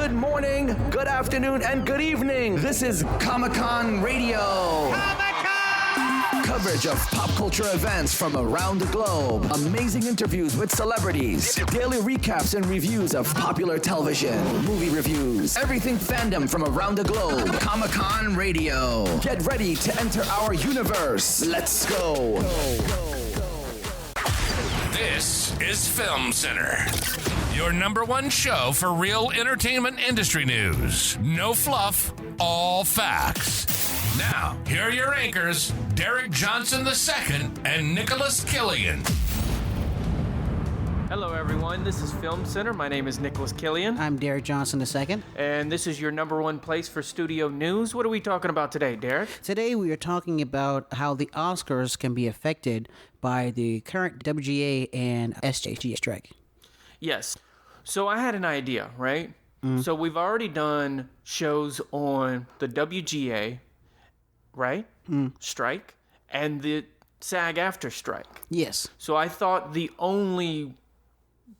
Good morning, good afternoon, and good evening. This is Comic-Con Radio. Coverage of pop culture events from around the globe. Amazing interviews with celebrities. Daily recaps and reviews of popular television. Movie reviews. Everything fandom from around the globe. Comic-Con Radio. Get ready to enter our universe. Let's go. This is Film Center, your number one show for real entertainment industry news. No fluff, all facts. Now, here are your anchors, Derek Johnson II and Nicholas Killian. Hello, everyone. This is Film Center. My name is Nicholas Killian. I'm Derek Johnson II. And this is your number one place for studio news. What are we talking about today, Derek? Today we are talking about how the Oscars can be affected by the current WGA and SAG strike. Yes. So I had an idea, right? So we've already done shows on the WGA, right? Strike, and the SAG after strike. Yes. So I thought the only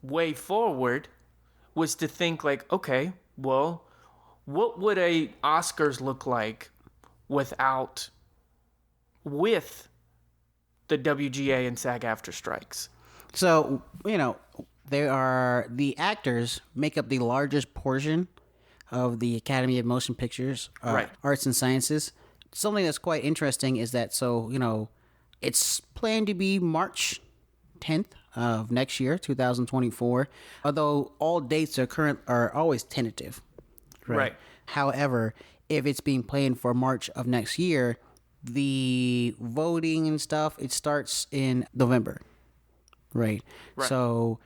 way forward was to think like, okay, well, what would a Oscars look like with the WGA and SAG after strikes? So, the actors make up the largest portion of the Academy of Motion Pictures, Right. Arts and Sciences. Something that's quite interesting is that, it's planned to be March 10th of next year, 2024, although all dates are always tentative. Right. However, if it's being planned for March of next year, the voting and stuff, it starts in November. Right. So,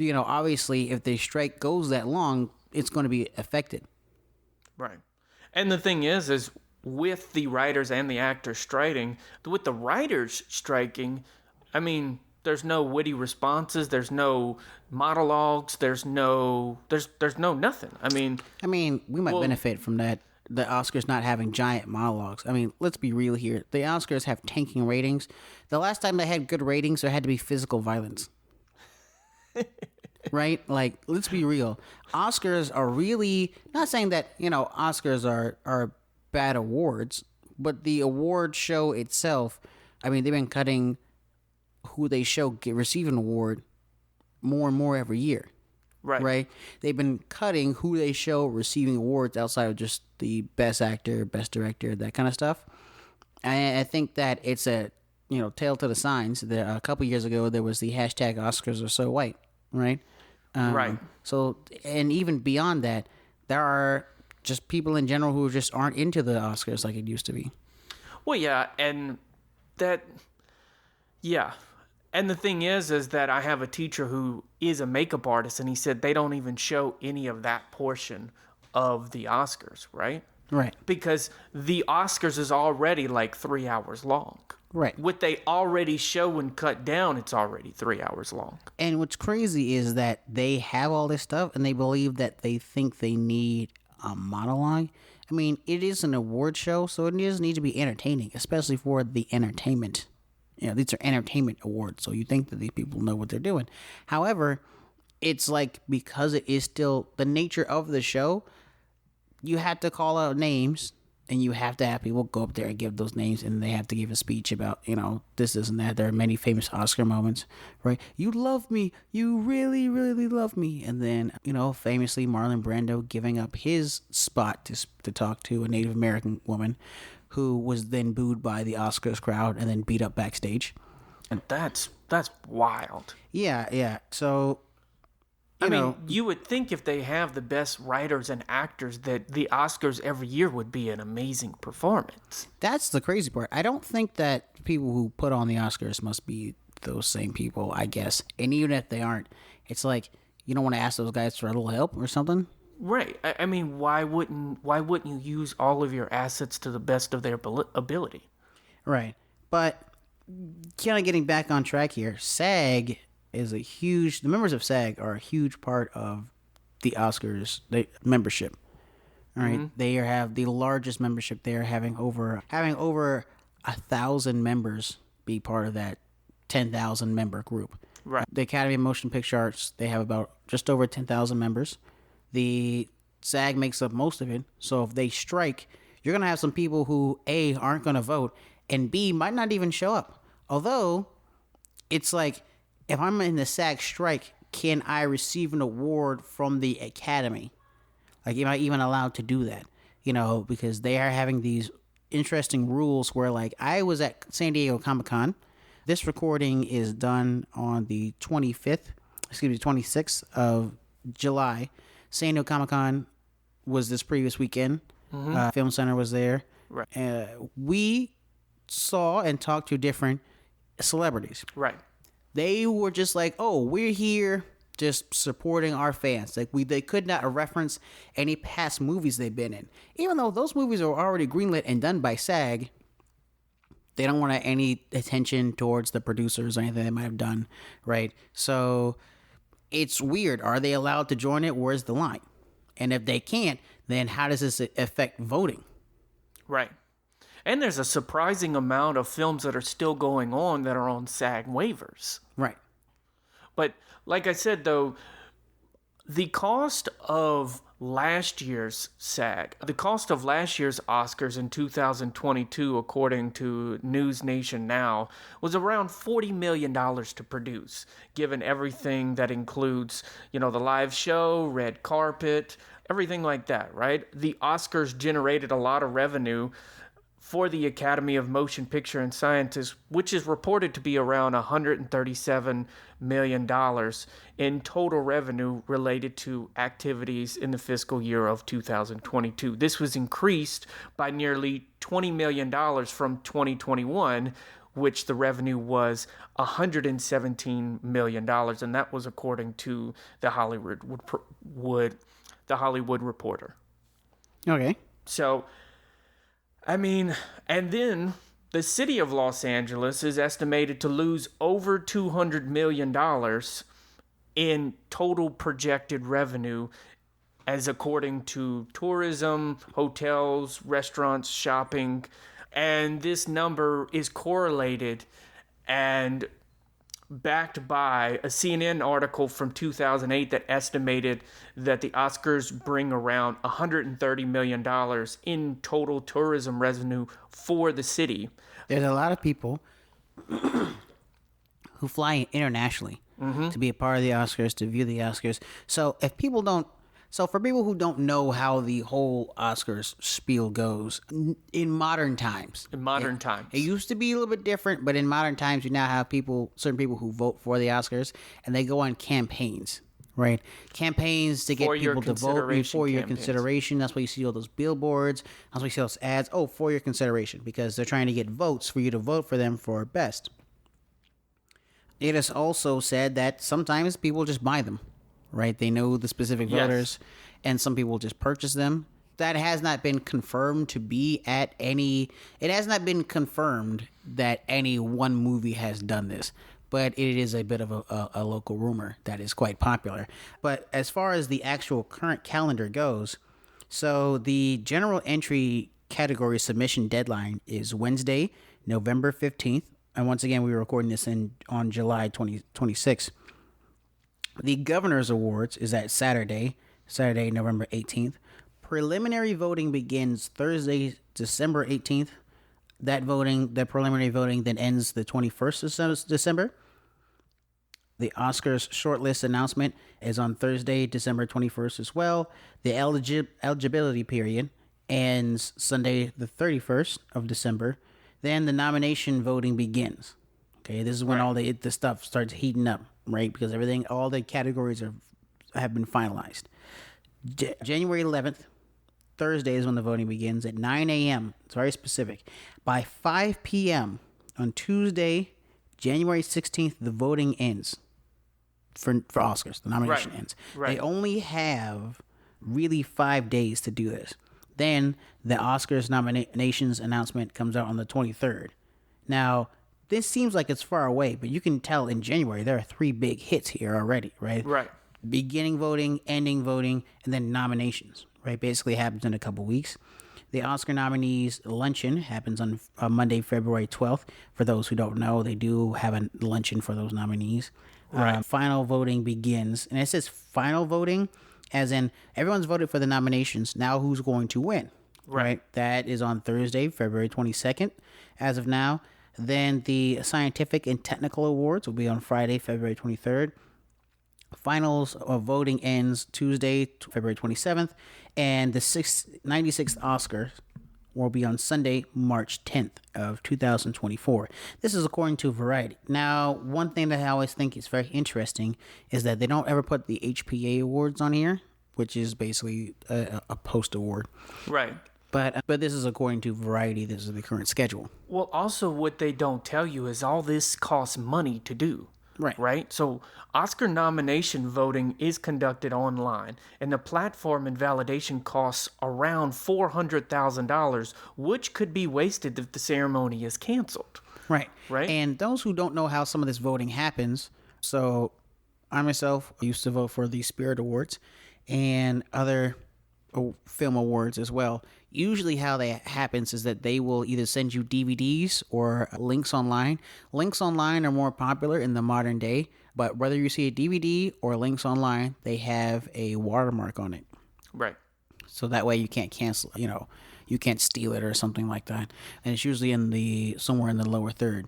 obviously, if the strike goes that long, it's going to be affected. Right. And the thing is with the writers and the actors striking, with the writers striking, I mean, there's no witty responses, there's no monologues, there's no nothing. I mean, we might benefit from that. The Oscars not having giant monologues. I mean, let's be real here. The Oscars have tanking ratings. The last time they had good ratings, there had to be physical violence. Right? Like, let's be real. Oscars are really, not saying that, Oscars are bad awards, but the award show itself, I mean, they've been cutting who they show receive an award more and more every year. Right? They've been cutting who they show receiving awards outside of just the best actor, best director, that kind of stuff. And I think that it's a, tale to the signs. A couple years ago, there was the hashtag Oscars are so white, right? Right. So, and even beyond that, there are just people in general who just aren't into the Oscars like it used to be. Well, yeah, and the thing is that I have a teacher who is a makeup artist, and he said they don't even show any of that portion of the Oscars, right? Right. Because the Oscars is already like 3 hours long. Right. What they already show and cut down, it's already 3 hours long. And what's crazy is that they have all this stuff, and they believe that they think they need a monologue. I mean, it is an award show, so it does need to be entertaining, especially for the entertainment. These are entertainment awards, so you think that these people know what they're doing. However, it's like, because it is still the nature of the show, you have to call out names, and you have to have people go up there and give those names, and they have to give a speech about, this and that. There are many famous Oscar moments, right? You love me. You really, really love me. And then, famously Marlon Brando giving up his spot to talk to a Native American woman who was then booed by the Oscars crowd and then beat up backstage. And that's wild. Yeah. So, I mean, you would think if they have the best writers and actors that the Oscars every year would be an amazing performance. That's the crazy part. I don't think that people who put on the Oscars must be those same people, I guess. And even if they aren't, it's like, you don't want to ask those guys for a little help or something? Right. I mean, why wouldn't you use all of your assets to the best of their ability? Right. But kind of getting back on track here, SAG is the members of SAG are a huge part of the Oscars membership. All right. Mm-hmm. They have the largest membership there, having over 1,000 members be part of that 10,000 member group. Right. The Academy of Motion Picture Arts, they have about just over 10,000 members. The SAG makes up most of it. So if they strike, you're going to have some people who, A, aren't going to vote, and B, might not even show up. Although, it's like, if I'm in the SAG strike, can I receive an award from the Academy? Like, am I even allowed to do that? You know, because they are having these interesting rules where, like, I was at San Diego Comic-Con. This recording is done on the 26th of July. San Diego Comic-Con was this previous weekend. Film Center was there. Right. We saw and talked to different celebrities. Right. They were just like, oh, we're here just supporting our fans. Like, they could not reference any past movies they've been in. Even though those movies are already greenlit and done by SAG, they don't want any attention towards the producers or anything they might have done, right? So it's weird. Are they allowed to join it? Where's the line? And if they can't, then how does this affect voting? Right. And there's a surprising amount of films that are still going on that are on SAG waivers. Right. But like I said, though, the cost of last year's SAG, the cost of last year's Oscars in 2022, according to News Nation Now, was around $40 million to produce, given everything that includes, you know, the live show, red carpet, everything like that, right? The Oscars generated a lot of revenue for the Academy of Motion Picture and Sciences, which is reported to be around $137 million in total revenue related to activities in the fiscal year of 2022. This was increased by nearly $20 million from 2021, which the revenue was $117 million, and that was according to the Hollywood Reporter. Okay. So, I mean, and then the city of Los Angeles is estimated to lose over $200 million in total projected revenue, as according to tourism, hotels, restaurants, shopping. And this number is correlated and backed by a CNN article from 2008 that estimated that the Oscars bring around $130 million in total tourism revenue for the city. There's a lot of people who fly internationally to be a part of the Oscars, to view the Oscars. So for people who don't know how the whole Oscars spiel goes, in modern times. It used to be a little bit different, but in modern times, you now have certain people who vote for the Oscars, and they go on campaigns, right? Campaigns to get people to vote for your consideration. That's why you see all those billboards. That's why you see those ads. Oh, for your consideration, because they're trying to get votes for you to vote for them for best. It is also said that sometimes people just buy them. Right, they know the specific voters, and some people just purchase them. That has not been confirmed to be at any. It has not been confirmed that any one movie has done this, but it is a bit of a local rumor that is quite popular. But as far as the actual current calendar goes, so the general entry category submission deadline is Wednesday, November 15th, and once again, we were recording this on July 26th. The Governor's Awards is at Saturday, November 18th. Preliminary voting begins Thursday, December 18th. The preliminary voting then ends the 21st of December. The Oscars shortlist announcement is on Thursday, December 21st as well. The eligibility period ends Sunday, the 31st of December. Then the nomination voting begins. Okay, this is when all the stuff starts heating up. Right, because all the categories have been finalized. January 11th, Thursday is when the voting begins at 9 a.m. It's very specific. By 5 p.m. on Tuesday, January 16th, the voting ends for Oscars. The nomination ends. Right. They only have really 5 days to do this. Then the Oscars nominations announcement comes out on the 23rd. Now, this seems like it's far away, but you can tell in January there are 3 big hits here already, right? Right. Beginning voting, ending voting, and then nominations, right? Basically happens in a couple weeks. The Oscar nominees luncheon happens on Monday, February 12th. For those who don't know, they do have a luncheon for those nominees. Right. Final voting begins, and it says final voting. As in, everyone's voted for the nominations. Now who's going to win? Right. That is on Thursday, February 22nd, as of now. Then the Scientific and Technical Awards will be on Friday, February 23rd. Finals of voting ends Tuesday, February 27th. And the 96th Oscars will be on Sunday, March 10th of 2024. This is according to Variety. Now, one thing that I always think is very interesting is that they don't ever put the HPA Awards on here, which is basically a post award. Right. But this is according to Variety. This is the current schedule. Well, also what they don't tell you is all this costs money to do. Right? So Oscar nomination voting is conducted online, and the platform and validation costs around $400,000, which could be wasted if the ceremony is canceled. Right. Right? And those who don't know how some of this voting happens, so I myself used to vote for the Spirit Awards and other film awards as well. Usually how that happens is that they will either send you DVDs or links online. Links online are more popular in the modern day, but whether you see a DVD or links online, they have a watermark on it. Right. So that way you can't cancel, you can't steal it or something like that. And it's usually somewhere in the lower third.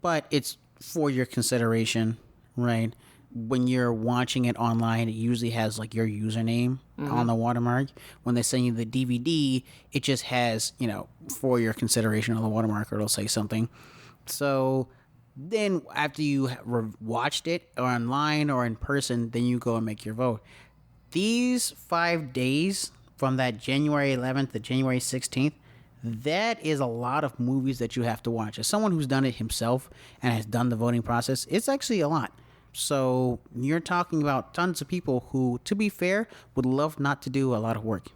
But it's for your consideration, right? When you're watching it online, it usually has like your username on the watermark. When they send you the DVD, it just has, for your consideration on the watermark, or it'll say something. So then after you watched it online or in person, then you go and make your vote. These 5 days from that January 11th to January 16th, that is a lot of movies that you have to watch. As someone who's done it himself and has done the voting process, it's actually a lot. So you're talking about tons of people who, to be fair, would love not to do a lot of work.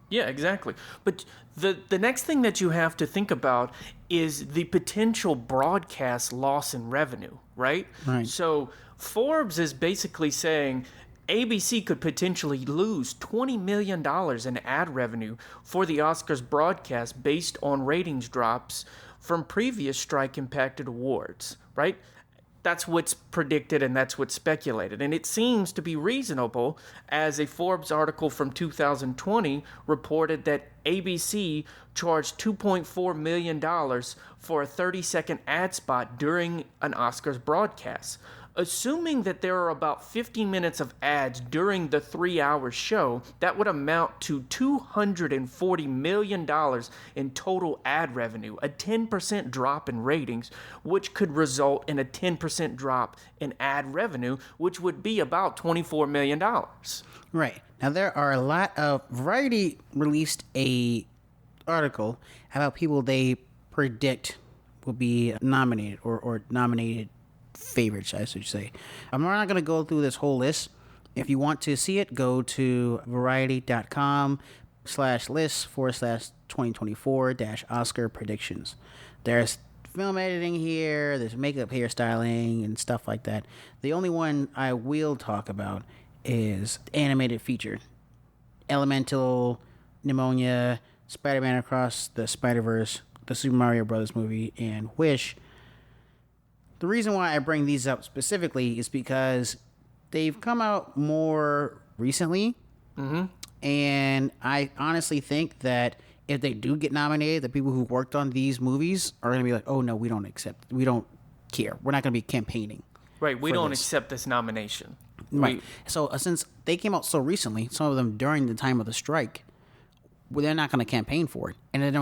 Yeah, exactly. But the next thing that you have to think about is the potential broadcast loss in revenue, right? Right. So Forbes is basically saying ABC could potentially lose $20 million in ad revenue for the Oscars broadcast based on ratings drops from previous strike-impacted awards, right? That's what's predicted and that's what's speculated. And it seems to be reasonable, as a Forbes article from 2020 reported that ABC charged $2.4 million for a 30-second ad spot during an Oscars broadcast. Assuming that there are about 50 minutes of ads during the 3-hour show, that would amount to $240 million in total ad revenue, a 10% drop in ratings, which could result in a 10% drop in ad revenue, which would be about $24 million. Right. Now, there are a lot of... Variety released a article about people they predict will be nominated or nominated favorites, I should say. I'm not going to go through this whole list. If you want to see it, go to variety.com/list/2024-Oscar predictions. There's film editing here, there's makeup, hairstyling, and stuff like that. The only one I will talk about is animated feature. Elemental, Pneumonia, Spider-Man Across the Spider-Verse, the Super Mario Bros. Movie, and Wish. The reason why I bring these up specifically is because they've come out more recently. Mm-hmm. And I honestly think that if they do get nominated, the people who worked on these movies are going to be like, oh, no, we don't care. We're not going to be campaigning. Right, we don't accept this nomination. Right. So since they came out so recently, some of them during the time of the strike, well, they're not going to campaign for it. And if they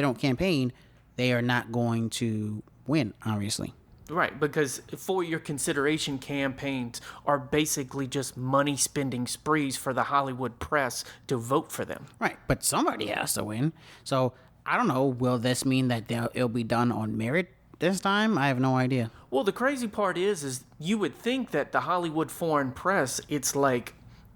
don't campaign, they are not going to win, obviously. Right, because for your consideration campaigns are basically just money spending sprees for the Hollywood press to vote for them. Right, but somebody has to win. So I don't know, will this mean that it'll be done on merit this time? I have no idea. Well, the crazy part is you would think that the Hollywood foreign press, it's like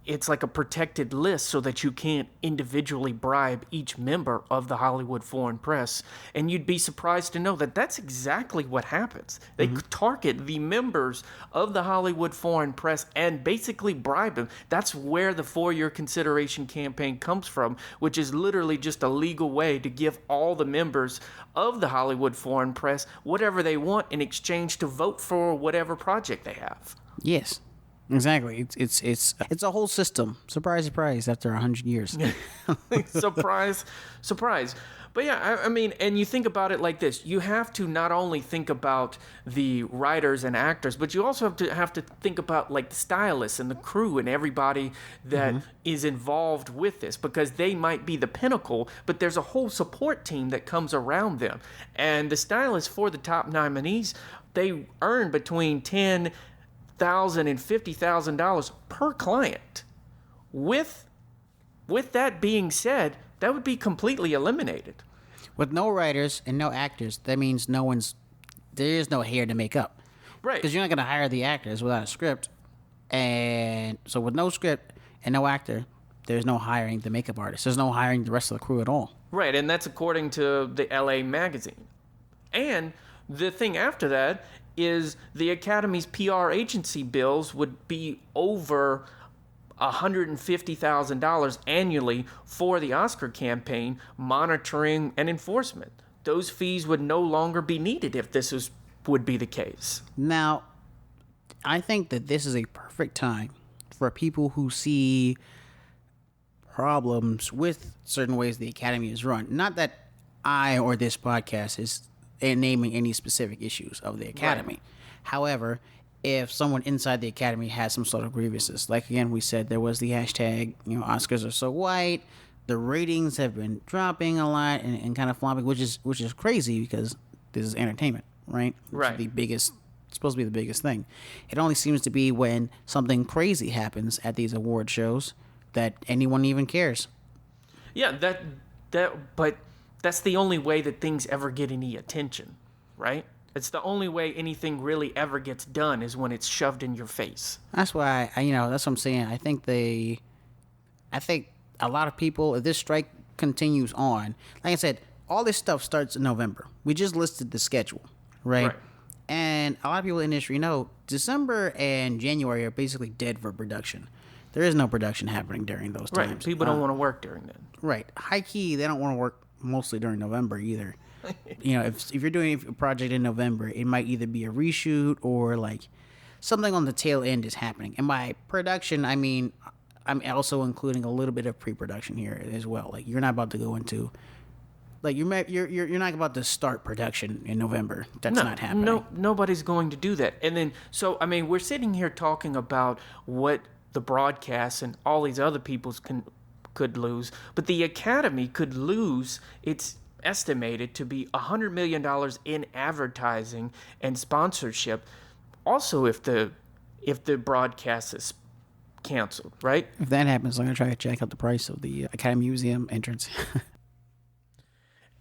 a protected list so that you can't individually bribe each member of the Hollywood foreign press. And you'd be surprised to know that that's exactly what happens. They target the members of the Hollywood foreign press and basically bribe them. That's where the For Your Consideration campaign comes from, which is literally just a legal way to give all the members of the Hollywood foreign press whatever they want in exchange to vote for whatever project they have. Yes. Exactly. It's a whole system. Surprise, surprise. After 100 years. Surprise, surprise. But yeah, I mean, and you think about it like this: you have to not only think about the writers and actors, but you also have to think about like the stylists and the crew and everybody that is involved with this, because they might be the pinnacle, but there's a whole support team that comes around them. And the stylists for the top nominees, they earn between $10,000 and $50,000 per client. With that being said, that would be completely eliminated. With no writers and no actors, that means there is no hair to make up. Right. Because you're not going to hire the actors without a script. And so with no script and no actor, there's no hiring the makeup artist. There's no hiring the rest of the crew at all. Right, and that's according to the LA magazine. And the thing after that is the Academy's PR agency bills would be over $150,000 annually for the Oscar campaign, monitoring and enforcement. Those fees would no longer be needed if this would be the case. Now, I think that this is a perfect time for people who see problems with certain ways the Academy is run. Not that I or this podcast is naming any specific issues of the Academy. Right. However, if someone inside the Academy has some sort of grievances, like again we said, there was the hashtag, Oscars are so white. The ratings have been dropping a lot and kind of flopping, which is crazy because this is entertainment, right? Right. It's supposed to be the biggest thing. It only seems to be when something crazy happens at these award shows that anyone even cares. Yeah, but that's the only way that things ever get any attention, right? It's the only way anything really ever gets done is when it's shoved in your face. That's why that's what I'm saying. I think a lot of people, if this strike continues on, like I said, all this stuff starts in November. We just listed the schedule, right? And a lot of people in the industry know December and January are basically dead for production. There is no production happening during those times. Right. People don't want to work during then. Right. High key, they don't want to work mostly during November either. If you're doing a project in November, it might either be a reshoot or like something on the tail end is happening. And by production, I mean I'm also including a little bit of pre-production here as well. Like you're not about to go into, like you're not about to start production in November. That's not happening. No, nobody's going to do that. And then we're sitting here talking about what the broadcasts and all these other people's could lose, but the Academy could lose its estimated to be $100 million in advertising and sponsorship. Also, if the broadcast is canceled, right? If that happens, I'm gonna try to check out the price of the Academy Museum entrance.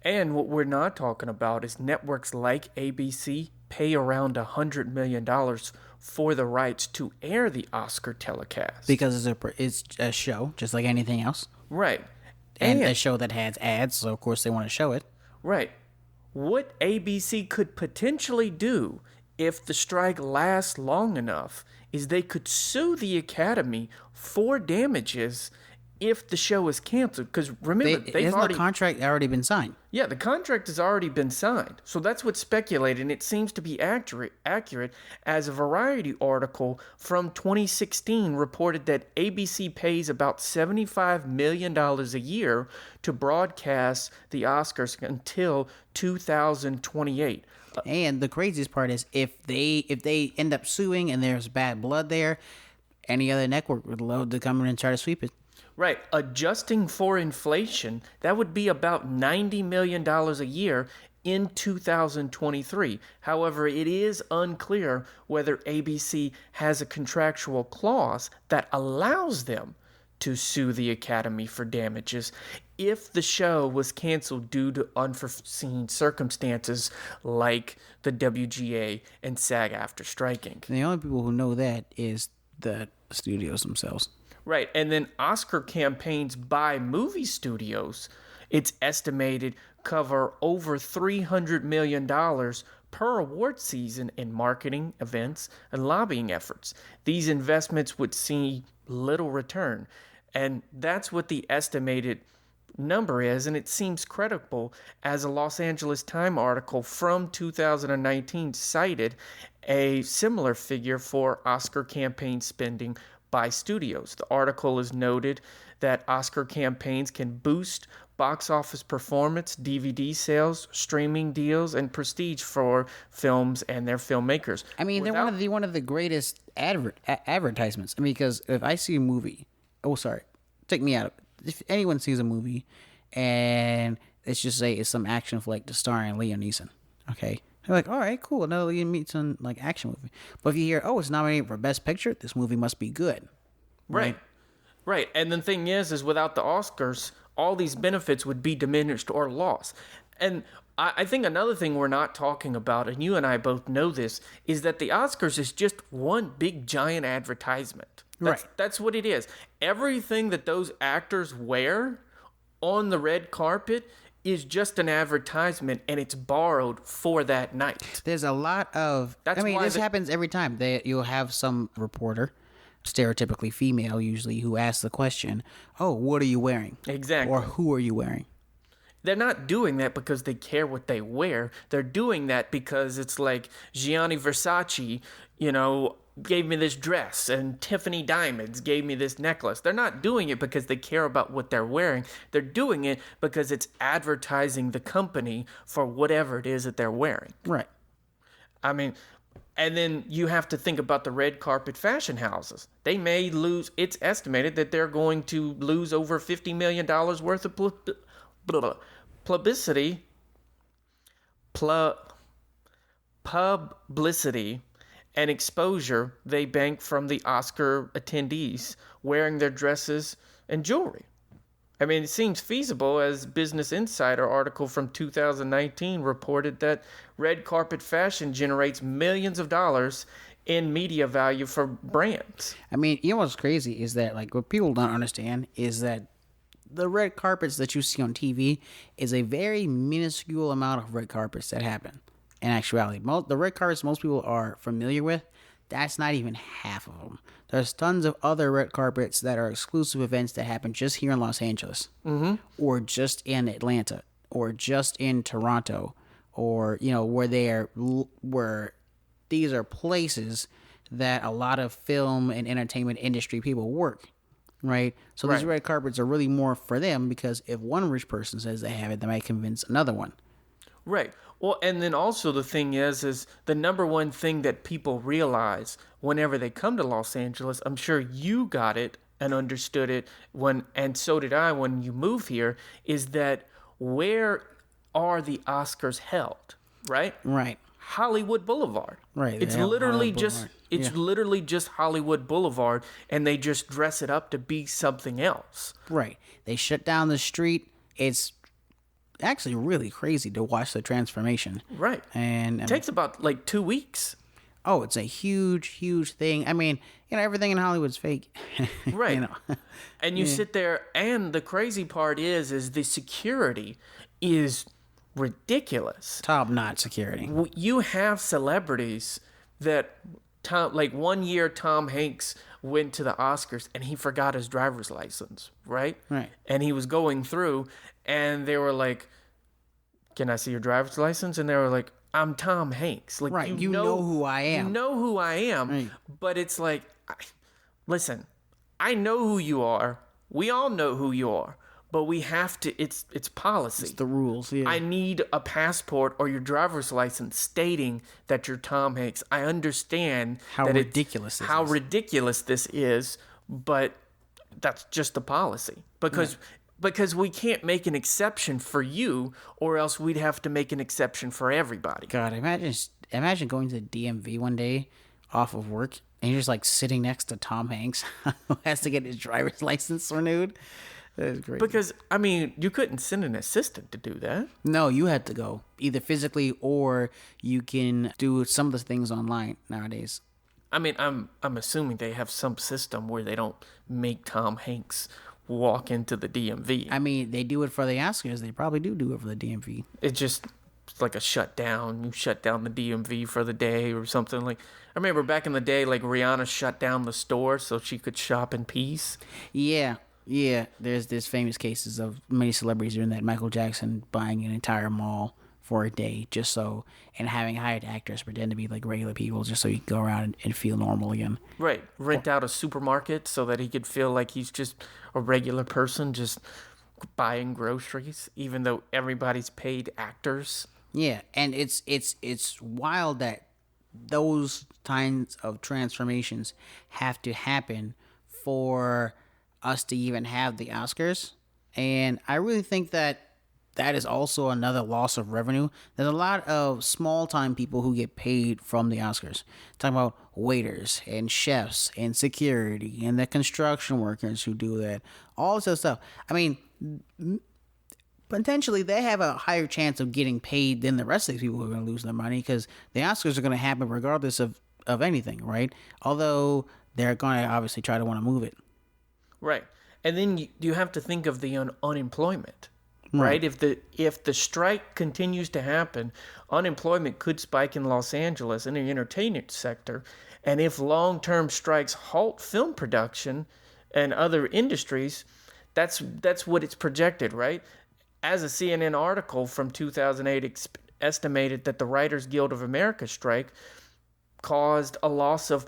And what we're not talking about is networks like ABC pay around $100 million for the rights to air the Oscar telecast because it's a show just like anything else, right? And a show that has ads, so of course they want to show it. Right. What ABC could potentially do if the strike lasts long enough is they could sue the Academy for damages if the show is canceled. Because remember, the contract already been signed. Yeah, the contract has already been signed. So that's what's speculated, and it seems to be accurate, as a Variety article from 2016 reported that ABC pays about $75 million a year to broadcast the Oscars until 2028. And the craziest part is if they end up suing and there's bad blood there, any other network would love to come in and try to sweep it. Right. Adjusting for inflation, that would be about $90 million a year in 2023. However, it is unclear whether ABC has a contractual clause that allows them to sue the Academy for damages if the show was canceled due to unforeseen circumstances like the WGA and SAG after striking. The only people who know that is the studios themselves. Right, and then Oscar campaigns by movie studios, it's estimated, cover over $300 million per award season in marketing, events, and lobbying efforts. These investments would see little return, and that's what the estimated number is, and it seems credible, as a Los Angeles Times article from 2019 cited a similar figure for Oscar campaign spending by studios. The article is noted that Oscar campaigns can boost box office performance, DVD sales, streaming deals, and prestige for films and their filmmakers. I mean, they're one of the greatest advertisements. I mean, because if I see a movie, take me out of it. If anyone sees a movie, and let's just say it's some action flick starring Liam Neeson, okay, they're like, all right, cool, another Liam Neeson action movie. But if you hear, it's nominated for Best Picture, this movie must be good, right? And the thing is without the Oscars, all these benefits would be diminished or lost. And I think another thing we're not talking about, and you and I both know this, is that the Oscars is just one big giant advertisement. That's what it is. Everything that those actors wear on the red carpet is just an advertisement, and it's borrowed for that night. There's a lot of... this happens every time. You'll have some reporter, stereotypically female usually, who asks the question, what are you wearing? Exactly. Or who are you wearing? They're not doing that because they care what they wear. They're doing that because it's like Gianni Versace, gave me this dress, and Tiffany Diamonds gave me this necklace. They're not doing it because they care about what they're wearing. They're doing it because it's advertising the company for whatever it is that they're wearing. Right. I mean, and then you have to think about the red carpet fashion houses. They may lose, it's estimated that they're going to lose over $50 million worth of publicity and exposure they bank from the Oscar attendees wearing their dresses and jewelry. I mean, it seems feasible, as Business Insider article from 2019 reported that red carpet fashion generates millions of dollars in media value for brands. I mean, what's crazy is that, what people don't understand is that the red carpets that you see on TV is a very minuscule amount of red carpets that happen. In actuality, the red carpets most people are familiar with, that's not even half of them. There's tons of other red carpets that are exclusive events that happen just here in Los Angeles, or just in Atlanta, or just in Toronto, or where these are places that a lot of film and entertainment industry people work, right? So these red carpets are really more for them, because if one rich person says they have it, they might convince another one. Right. Well, and then also the thing is the number one thing that people realize whenever they come to Los Angeles, I'm sure you got it and understood it and so did I when you move here, is that where are the Oscars held, right? Right. Hollywood Boulevard. Right. It's literally just Hollywood Boulevard, and they just dress it up to be something else. Right. They shut down the street. It's actually really crazy to watch the transformation. Right. And it takes about 2 weeks. Oh, it's a huge thing. I mean, everything in Hollywood's fake. Right. And you sit there, and the crazy part is the security is ridiculous. Top-notch security. You have celebrities that, 1 year Tom Hanks went to the Oscars and he forgot his driver's license, right? Right. And he was going through, and they were like, "Can I see your driver's license?" And they were like, "I'm Tom Hanks." Right. You know who I am. You know who I am. Right. But it's like, listen, I know who you are. We all know who you are. But we have to, it's policy. It's the rules, yeah. I need a passport or your driver's license stating that you're Tom Hanks. I understand how ridiculous this is, but that's just the policy. Because we can't make an exception for you, or else we'd have to make an exception for everybody. God, imagine going to the DMV one day off of work, and you're just sitting next to Tom Hanks who has to get his driver's license renewed. That is great. Because, you couldn't send an assistant to do that. No, you had to go, either physically or you can do some of the things online nowadays. I'm assuming they have some system where they don't make Tom Hanks walk into the DMV. They do it for the Oscars. They probably do it for the DMV. It's like a shutdown. You shut down the DMV for the day or something. I remember back in the day, Rihanna shut down the store so she could shop in peace. Yeah. Yeah, there's famous cases of many celebrities doing that. Michael Jackson buying an entire mall for a day just so, and having hired actors pretend to be like regular people just so he could go around and feel normal again. Right. Rent out a supermarket so that he could feel like he's just a regular person just buying groceries, even though everybody's paid actors. Yeah, and it's wild that those kinds of transformations have to happen for us to even have the Oscars. And I really think that is also another loss of revenue. There's a lot of small-time people who get paid from the Oscars. Talking about waiters and chefs and security and the construction workers who do that. All this other stuff. I mean, potentially they have a higher chance of getting paid than the rest of these people who are going to lose their money because the Oscars are going to happen regardless of anything, right? Although they're going to obviously try to want to move it. Right. And then you have to think of the unemployment. Right? If the strike continues to happen, unemployment could spike in Los Angeles in the entertainment sector. And if long-term strikes halt film production and other industries, that's what it's projected, right? As a CNN article from 2008 estimated that the Writers Guild of America strike caused a loss of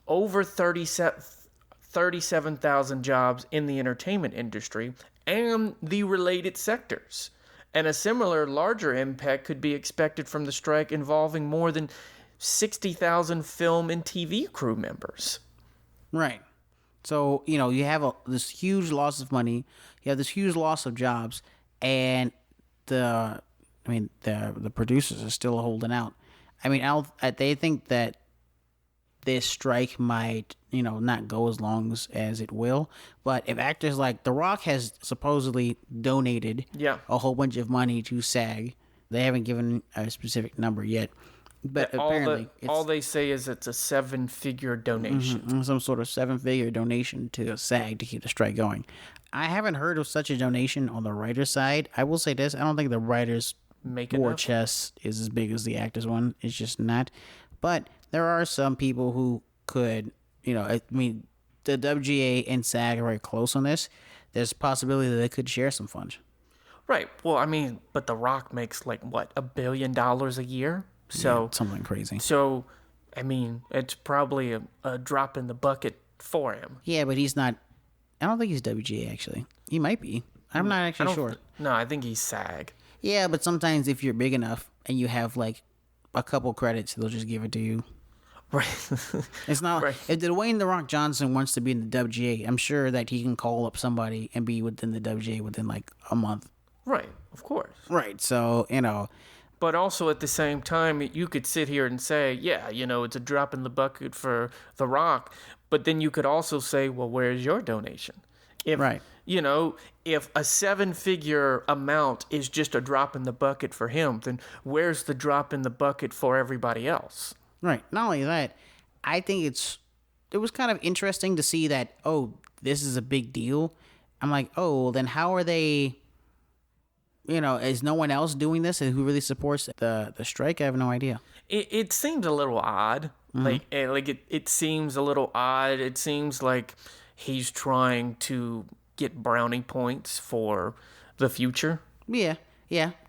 over 37,000 jobs in the entertainment industry and the related sectors. And a similar larger impact could be expected from the strike involving more than 60,000 film and TV crew members. Right. So, you have this huge loss of money, you have this huge loss of jobs, and the producers are still holding out. I mean, they think that this strike might, not go as long as it will. But if actors like The Rock has supposedly donated a whole bunch of money to SAG, they haven't given a specific number yet. But apparently, all they say is it's a 7-figure donation. Some sort of 7-figure donation to SAG to keep the strike going. I haven't heard of such a donation on the writer's side. I will say this: I don't think the writers' war chest is as big as the actors' one. It's just not. But there are some people who could, the WGA and SAG are very close on this. There's a possibility that they could share some funds. Right. Well, but The Rock makes $1 billion a year? So yeah, something crazy. So, it's probably a drop in the bucket for him. Yeah, but he's not. I don't think he's WGA, actually. He might be. I'm not actually sure. No, I think he's SAG. Yeah, but sometimes if you're big enough and you have, a couple credits, they'll just give it to you. Right. It's not. Right. If Dwayne "The Rock" Johnson wants to be in the WGA, I'm sure that he can call up somebody and be within the WGA within, a month. Right, of course. Right, so, But also at the same time, you could sit here and say, yeah, it's a drop in the bucket for The Rock. But then you could also say, well, where's your donation? Right. If a 7-figure amount is just a drop in the bucket for him, then where's the drop in the bucket for everybody else? Right. Not only that, I think it was kind of interesting to see that, this is a big deal. I'm like, then how are they... is no one else doing this who really supports the strike? I have no idea. It seems a little odd. Mm-hmm. It seems a little odd. It seems like he's trying to get brownie points for the future. Yeah,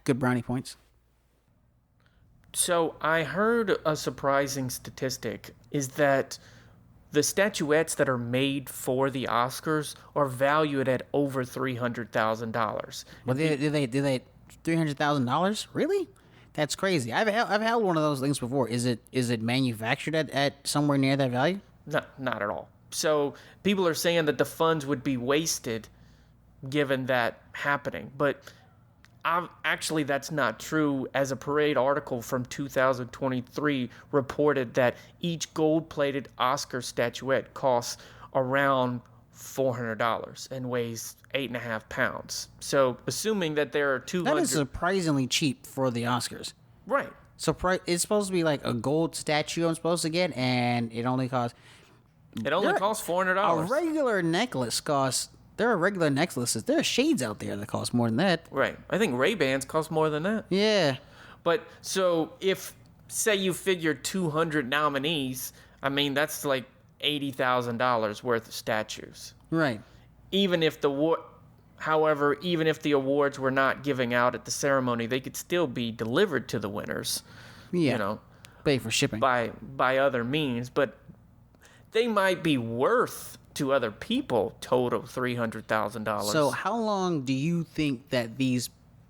good brownie points. So I heard a surprising statistic is that the statuettes that are made for the Oscars are valued at over $300,000. Well, did they $300,000? Really? That's crazy. I've held one of those things before. Is it manufactured at somewhere near that value? No, not at all. So people are saying that the funds would be wasted given that happening, but actually that's not true, as a Parade article from 2023 reported that each gold-plated Oscar statuette costs around $400 and weighs 8.5 pounds. So assuming that there are 200... That is surprisingly cheap for the Oscars. Right. So it's supposed to be like a gold statue I'm supposed to get, and it only costs... It only costs $400. A regular necklace costs... There are regular necklaces. There are shades out there that cost more than that. Right. I think Ray-Bans cost more than that. Yeah. But so if, say you figure 200 nominees, that's like $80,000 worth of statues. Right. even if however, even if the awards were not giving out at the ceremony, they could still be delivered to the winners. Yeah. You know, Pay for shipping. by other means, but they might be worth to other people total $300,000. So how long do you think that these,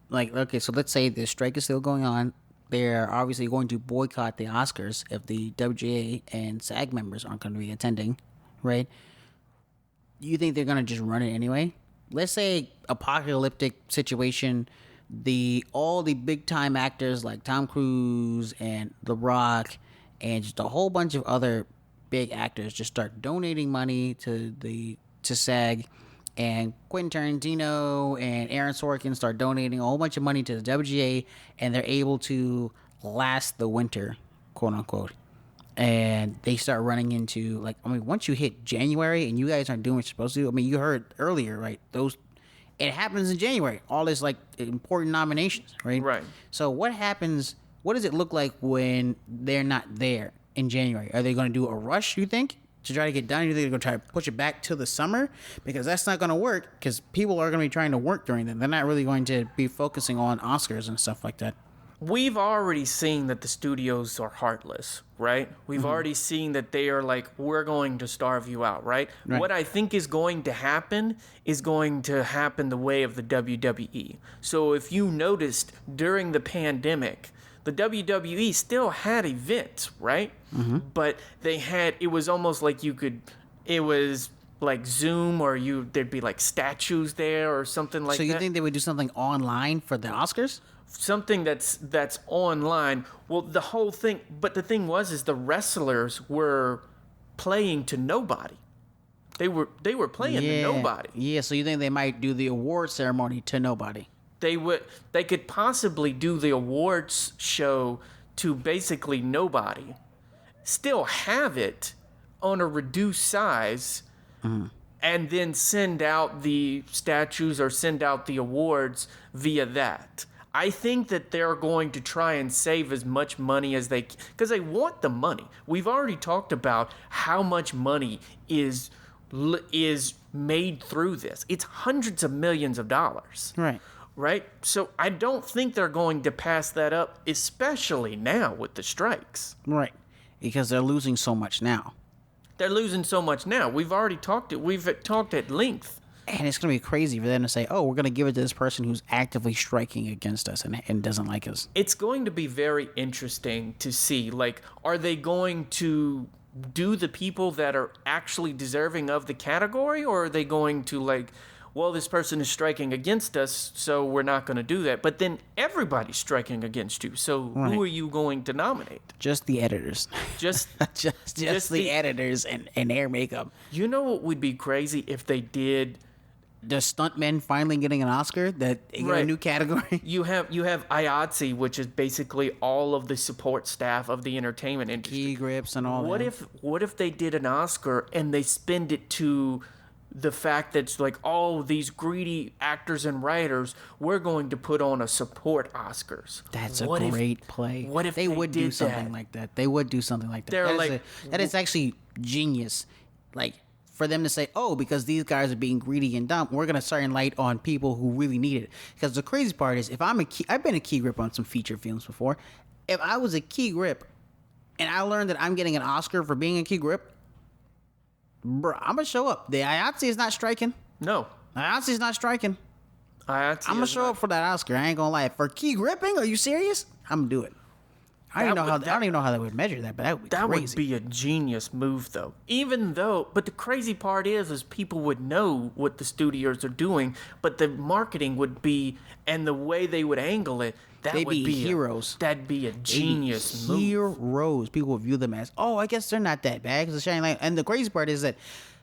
like, okay, so let's say the strike is still going on. They're obviously going to boycott the Oscars if the WGA and SAG members aren't going to be attending, right? You think they're going to just run it anyway? Let's say apocalyptic situation, all the big time actors like Tom Cruise and The Rock and just a whole bunch of other big actors just start donating money to SAG, and Quentin Tarantino and Aaron Sorkin start donating a whole bunch of money to the WGA, and they're able to last the winter, quote unquote. And they start running into, like, I mean, once you hit January and you guys aren't doing what you're supposed to do, I mean, you heard earlier, right? It happens in January, all this, like, important nominations, right? Right. So what happens, what does it look like when they're not there in January? Are they going to do a rush, you think, to try to get done? You think they're going to try to push it back to the summer? Because that's not going to work, because people are going to be trying to work during them. They're not really going to be focusing on Oscars and stuff like that. We've already seen that the studios are heartless, right? We've already seen that they are like, we're going to starve you out, right? What I think is going to happen the way of the WWE. So if you noticed during the pandemic, the WWE still had events, right? But it was almost like it was like Zoom, or there'd be like statues there or something like that. So you think they would do something online for the Oscars? Something that's online. Well, the whole thing, but the thing is the wrestlers were playing to nobody. They were playing to nobody. Yeah, so you think they might do the award ceremony to nobody? They could possibly do the awards show to basically nobody. Still have it on a reduced size, and then send out the statues or send out the awards via that. I think that they're going to try and save as much money as they can, because they want the money. We've already talked about how much money is made through this. It's hundreds of millions of dollars. Right? So I don't think they're going to pass that up, especially now with the strikes. Right. Because they're losing so much now. They're losing so much now. We've talked at length. And it's going to be crazy for them to say, oh, we're going to give it to this person who's actively striking against us and doesn't like us. It's going to be very interesting to see, like, are they going to do the people that are actually deserving of the category, or are they going to, like, well, this person is striking against us, so we're not going to do that. But then everybody's striking against you, so who are you going to nominate? Just the editors. Just the editors and hair makeup. You know what would be crazy if they did? The stuntmen finally getting an Oscar, that a new category. You have IATSE, which is basically all of the support staff of the entertainment industry. Key grips and all that. What if they did an Oscar and they spend it to the fact that it's like, oh, these greedy actors and writers, we're going to put on a support Oscars. That's a great play. What if they would do something like that? They would do something like that. That is actually genius. Like, for them to say, oh, because these guys are being greedy and dumb, we're going to shine light on people who really need it. Because the crazy part is, I've been a key grip on some feature films before. If I was a key grip and I learned that I'm getting an Oscar for being a key grip, bro, I'm going to show up. The IATSE is not striking. No. IATSE is not striking. I'm going to show up for that Oscar. I ain't going to lie. For key gripping, are you serious? I'm going to do it. I don't even know how they would measure that, but that would be crazy. That would be a genius move, though. But the crazy part is people would know what the studios are doing, but the marketing would be, and the way they would angle it, they'd be heroes. That'd be a genius move. Heroes. People would view them as, oh, I guess they're not that bad, because they're shining light. And the crazy part is that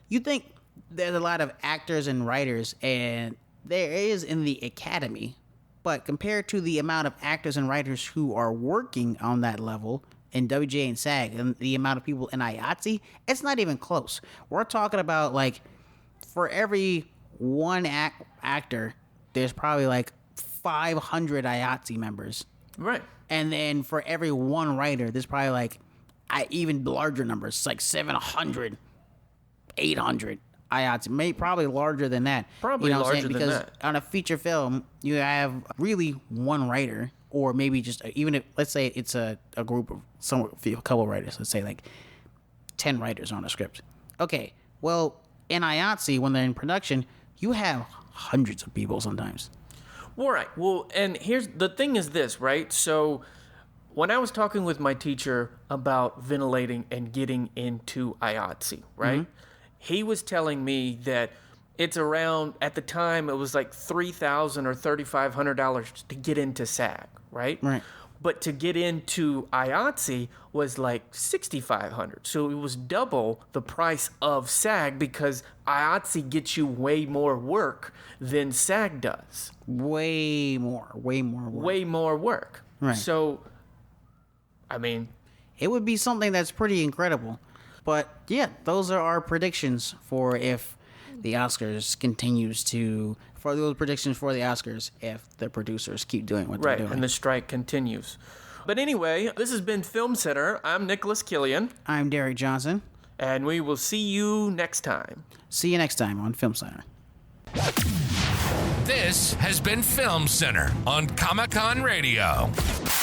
you think there's a lot of actors and writers, and there is in the Academy. But compared to the amount of actors and writers who are working on that level in WGA and SAG and the amount of people in IATSE, it's not even close. We're talking about, like, for every one actor, there's probably like 500 IATSE members. Right. And then for every one writer, there's probably like even larger numbers, like 700, 800 IATSE, probably larger than that. Probably what I'm larger saying? than Because that. on a feature film, you have really one writer, or maybe just even if, let's say it's a group of a couple writers, let's say like 10 writers on a script. Okay, well, in IATSE, when they're in production, you have hundreds of people sometimes. Well, right. Well, and here's the thing is this, right? So when I was talking with my teacher about ventilating and getting into IATSE, right? He was telling me that it's around, at the time, it was like $3,000 or $3,500 to get into SAG, right? Right. But to get into IATSE was like $6,500. So it was double the price of SAG because IATSE gets you way more work than SAG does. Way more work. Way more work. Right. So, I mean, It would be something that's pretty incredible. But yeah, those are our predictions for if the Oscars continues to, for those predictions for the Oscars if the producers keep doing what they're right, doing. and the strike continues. But anyway, this has been Film Center. I'm Nicholas Killian, I'm Derek Johnson. and we will see you next time. See you next time on Film Center. This has been Film Center on Comic-Con Radio.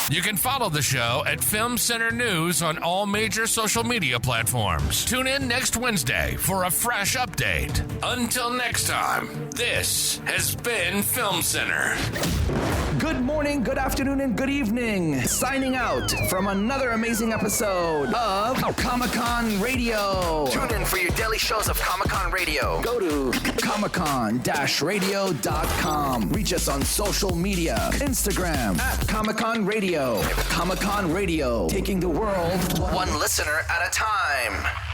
You can follow the show at Film Center News on all major social media platforms. Tune in next Wednesday for a fresh update. Until next time, this has been Film Center. Good morning, good afternoon, and good evening. Signing out from another amazing episode of Comic-Con Radio. Tune in for your daily shows of Comic-Con Radio. Go to comiccon-radio.com. Reach us on social media, Instagram at Comic-Con Radio. Comic-Con Radio, taking the world one listener at a time.